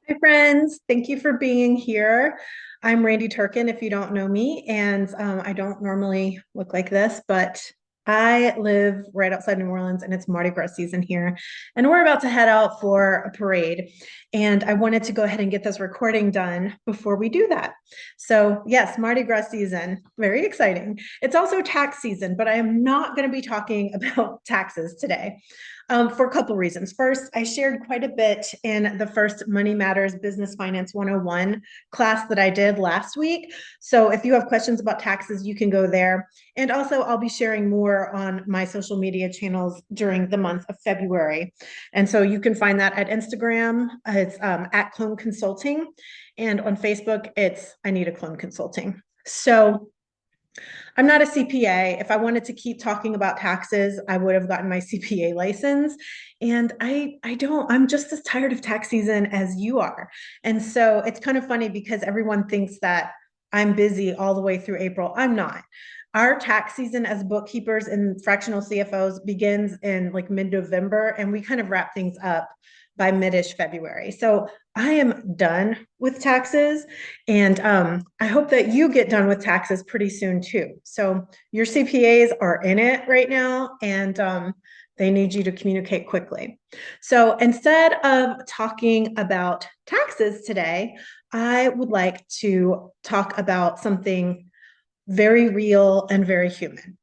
Hi, friends. Thank you for being here. I'm Randy Turkin, if you don't know me, and I don't normally look like this, but I live right outside New Orleans and it's Mardi Gras season here. And we're about to head out for a parade. And I wanted to go ahead and get this recording done before we do that. So, yes, Mardi Gras season, very exciting. It's also tax season, but I am not going to be talking about taxes today for a couple reasons. First, I shared quite a bit in the first Money Matters Business Finance 101 class that I did last week. So if you have questions about taxes, you can go there. And also, I'll be sharing more on my social media channels during the month of February. And so you can find that at Instagram, it's at Clone Consulting. And on Facebook, it's I Need a Clone Consulting. So I'm not a CPA. If I wanted to keep talking about taxes, I would have gotten my CPA license. And I don't, I'm just as tired of tax season as you are. And so it's kind of funny because everyone thinks that I'm busy all the way through April. I'm not. Our tax season as bookkeepers and fractional CFOs begins in like mid-November, and we kind of wrap things up by mid-ish February. So I am done with taxes. And I hope that you get done with taxes pretty soon too. So your CPAs are in it right now, and they need you to communicate quickly. So instead of talking about taxes today, I would like to talk about something very real and very human.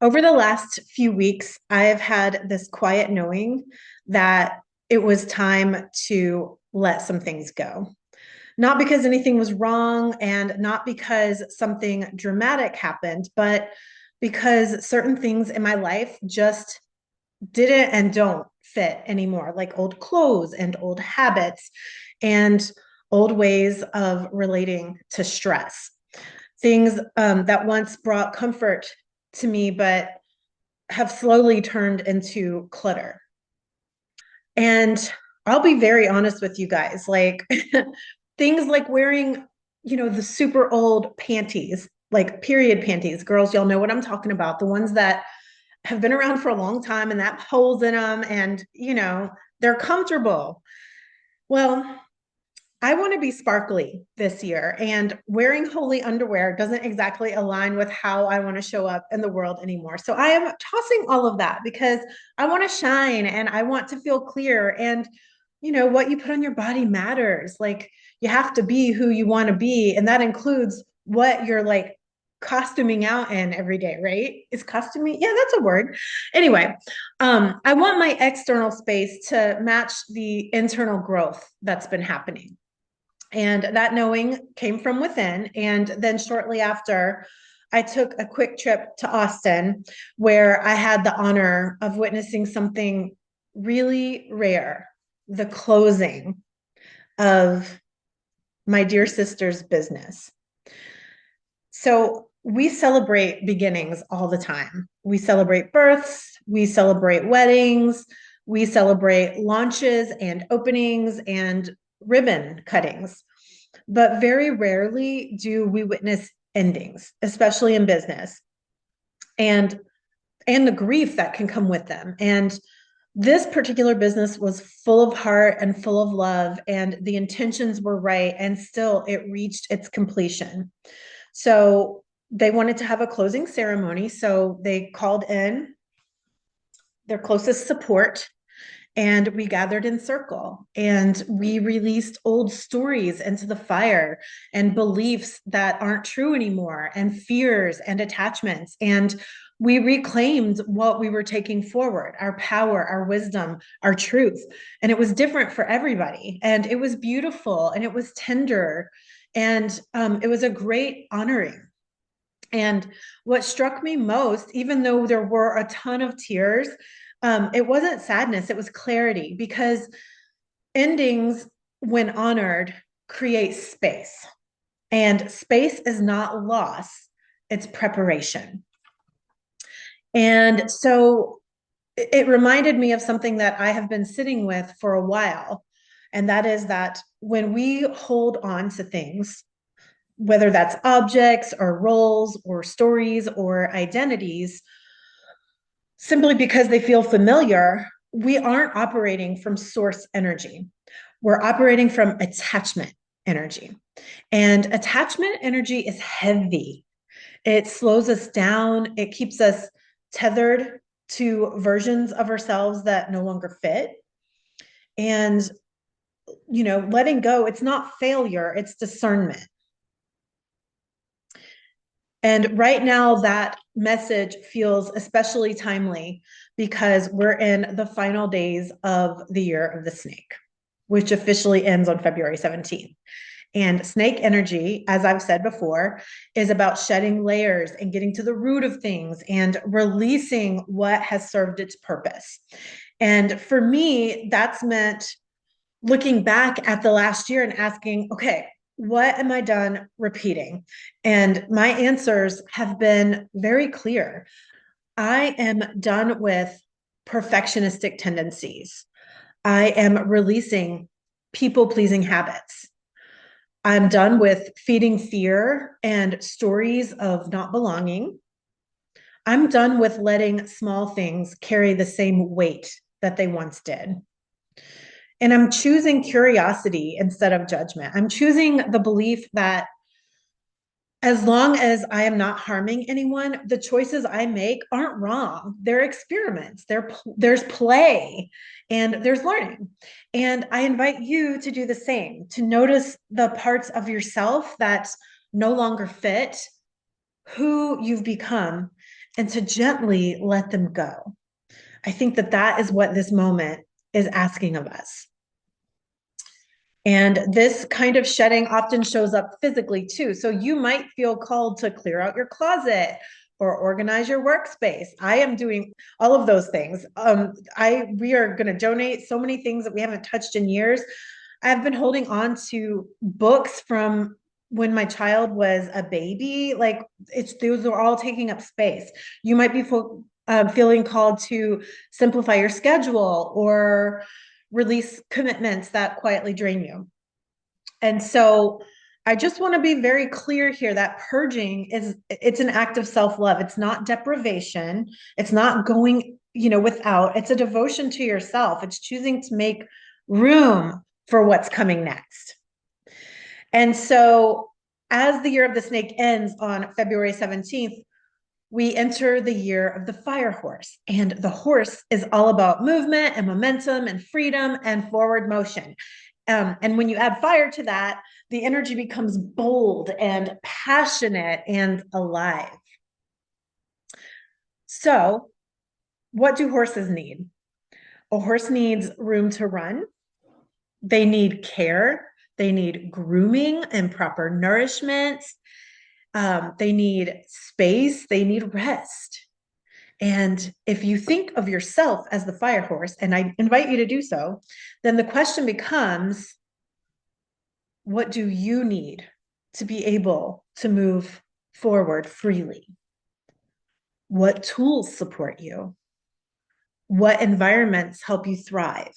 Over the last few weeks, I have had this quiet knowing that it was time to let some things go. Not because anything was wrong and not because something dramatic happened, but because certain things in my life just didn't and don't fit anymore, like old clothes and old habits and old ways of relating to stress. Things that once brought comfort to me, but have slowly turned into clutter. And I'll be very honest with you guys, like things like wearing, the super old panties, like period panties. Girls, y'all know what I'm talking about. The ones that have been around for a long time and that holes in them and, they're comfortable. Well, I want to be sparkly this year, and wearing holy underwear doesn't exactly align with how I want to show up in the world anymore. So I am tossing all of that because I want to shine and I want to feel clear. And, what you put on your body matters. Like you have to be who you want to be. And that includes what you're like costuming out in every day, right? Is costuming? Yeah, that's a word. Anyway, I want my external space to match the internal growth that's been happening. And that knowing came from within. And then shortly after, I took a quick trip to Austin where I had the honor of witnessing something really rare, the closing of my dear sister's business. So we celebrate beginnings all the time. We celebrate births, we celebrate weddings, we celebrate launches and openings and ribbon cuttings. But very rarely do we witness endings, especially in business, and and the grief that can come with them. And this particular business was full of heart and full of love, and the intentions were right, and still it reached its completion. So they wanted to have a closing ceremony. So they called in their closest support and we gathered in circle and we released old stories into the fire and beliefs that aren't true anymore and fears and attachments. And we reclaimed what we were taking forward, our power, our wisdom, our truth. And it was different for everybody. And it was beautiful and it was tender. And it was a great honoring. And what struck me most, even though there were a ton of tears, it wasn't sadness, it was clarity, because endings, when honored, create space. And space is not loss, it's preparation. And so it reminded me of something that I have been sitting with for a while. And that is that when we hold on to things, whether that's objects or roles or stories or identities, simply because they feel familiar, we aren't operating from source energy. We're operating from attachment energy. And attachment energy is heavy. It slows us down. It keeps us tethered to versions of ourselves that no longer fit. And, letting go, it's not failure, it's discernment. And right now, that message feels especially timely because we're in the final days of the year of the snake, which officially ends on February 17th. And snake energy, as I've said before, is about shedding layers and getting to the root of things and releasing what has served its purpose. And for me, that's meant looking back at the last year and asking, okay, what am I done repeating? And my answers have been very clear. I am done with perfectionistic tendencies. I am releasing people pleasing habits. I'm done with feeding fear and stories of not belonging. I'm done with letting small things carry the same weight that they once did. And I'm choosing curiosity instead of judgment. I'm choosing the belief that as long as I am not harming anyone, the choices I make aren't wrong. They're experiments. There's play and there's learning. And I invite you to do the same, to notice the parts of yourself that no longer fit who you've become and to gently let them go. I think that that is what this moment is asking of us. And this kind of shedding often shows up physically too. So you might feel called to clear out your closet or organize your workspace. I am doing all of those things. We are going to donate so many things that we haven't touched in years. I've been holding on to books from when my child was a baby. Like those are all taking up space. You might be feeling called to simplify your schedule or release commitments that quietly drain you. And so I just want to be very clear here that purging it's an act of self-love. It's not deprivation. It's not going, without. It's a devotion to yourself. It's choosing to make room for what's coming next. And so as the year of the snake ends on February 17th, we enter the year of the fire horse. And the horse is all about movement and momentum and freedom and forward motion. And when you add fire to that, the energy becomes bold and passionate and alive. So, what do horses need? A horse needs room to run. They need care. They need grooming and proper nourishment. They need space. They need rest. And if you think of yourself as the fire horse, and I invite you to do so, then the question becomes, what do you need to be able to move forward freely? What tools support you? What environments help you thrive?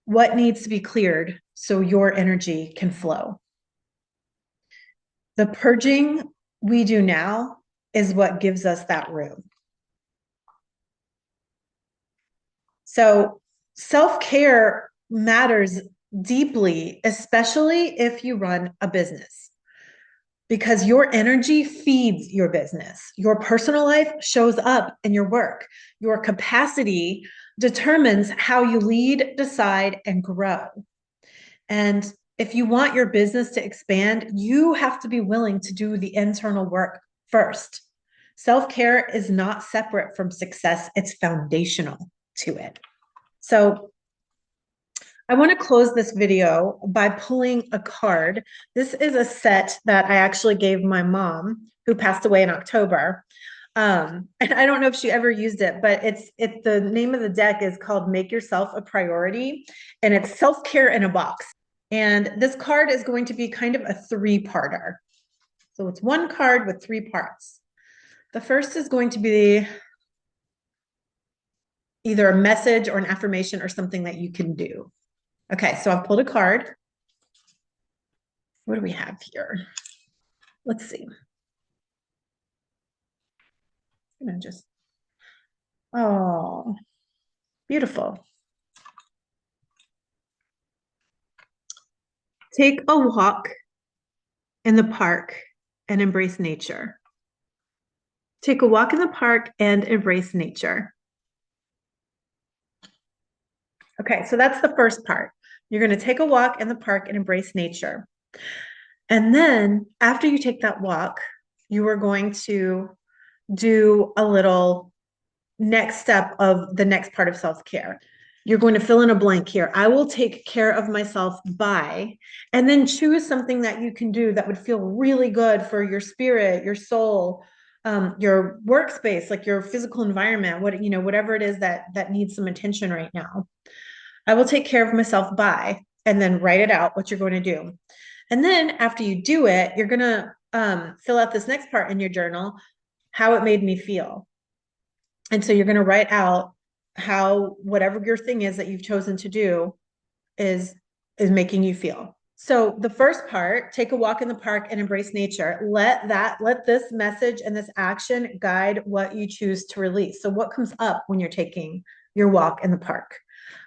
What needs to be cleared so your energy can flow? The purging we do now is what gives us that room. So self-care matters deeply, especially if you run a business, because your energy feeds your business. Your personal life shows up in your work. Your capacity determines how you lead, decide, and grow. And if you want your business to expand, you have to be willing to do the internal work first. Self-care is not separate from success, it's foundational to it. So I want to close this video by pulling a card. This is a set that I actually gave my mom, who passed away in October. And I don't know if she ever used it, but it's the name of the deck is called Make Yourself a Priority, and it's self-care in a box. And this card is going to be kind of a three-parter. So it's one card with three parts. The first is going to be either a message or an affirmation or something that you can do. Okay, so I've pulled a card. What do we have here? Let's see. I'm gonna just, oh, beautiful. Take a walk in the park and embrace nature. Take a walk in the park and embrace nature. Okay, so that's the first part. You're going to take a walk in the park and embrace nature. And then after you take that walk, you are going to do a little next step of the next part of self-care. You're going to fill in a blank here. I will take care of myself by, and then choose something that you can do that would feel really good for your spirit, your soul, your workspace, like your physical environment, whatever it is that needs some attention right now. I will take care of myself by, and then write it out what you're going to do. And then after you do it, you're going to fill out this next part in your journal, how it made me feel. And so you're going to write out how whatever your thing is that you've chosen to do is making you feel. So the first part, take a walk in the park and embrace nature. Let this message and this action guide what you choose to release. So what comes up when you're taking your walk in the park?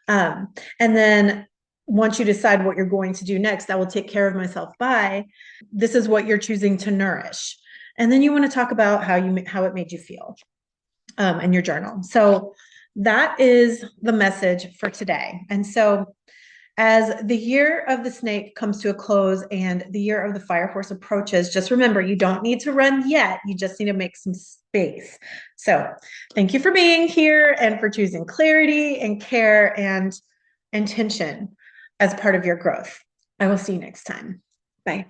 And then once you decide what you're going to do next, I will take care of myself by, this is what you're choosing to nourish. And then you want to talk about how it made you feel in your journal. So that is the message for today. And so as the year of the snake comes to a close and the year of the fire horse approaches, just remember, you don't need to run yet. You just need to make some space. So thank you for being here and for choosing clarity and care and intention as part of your growth. I will see you next time. Bye.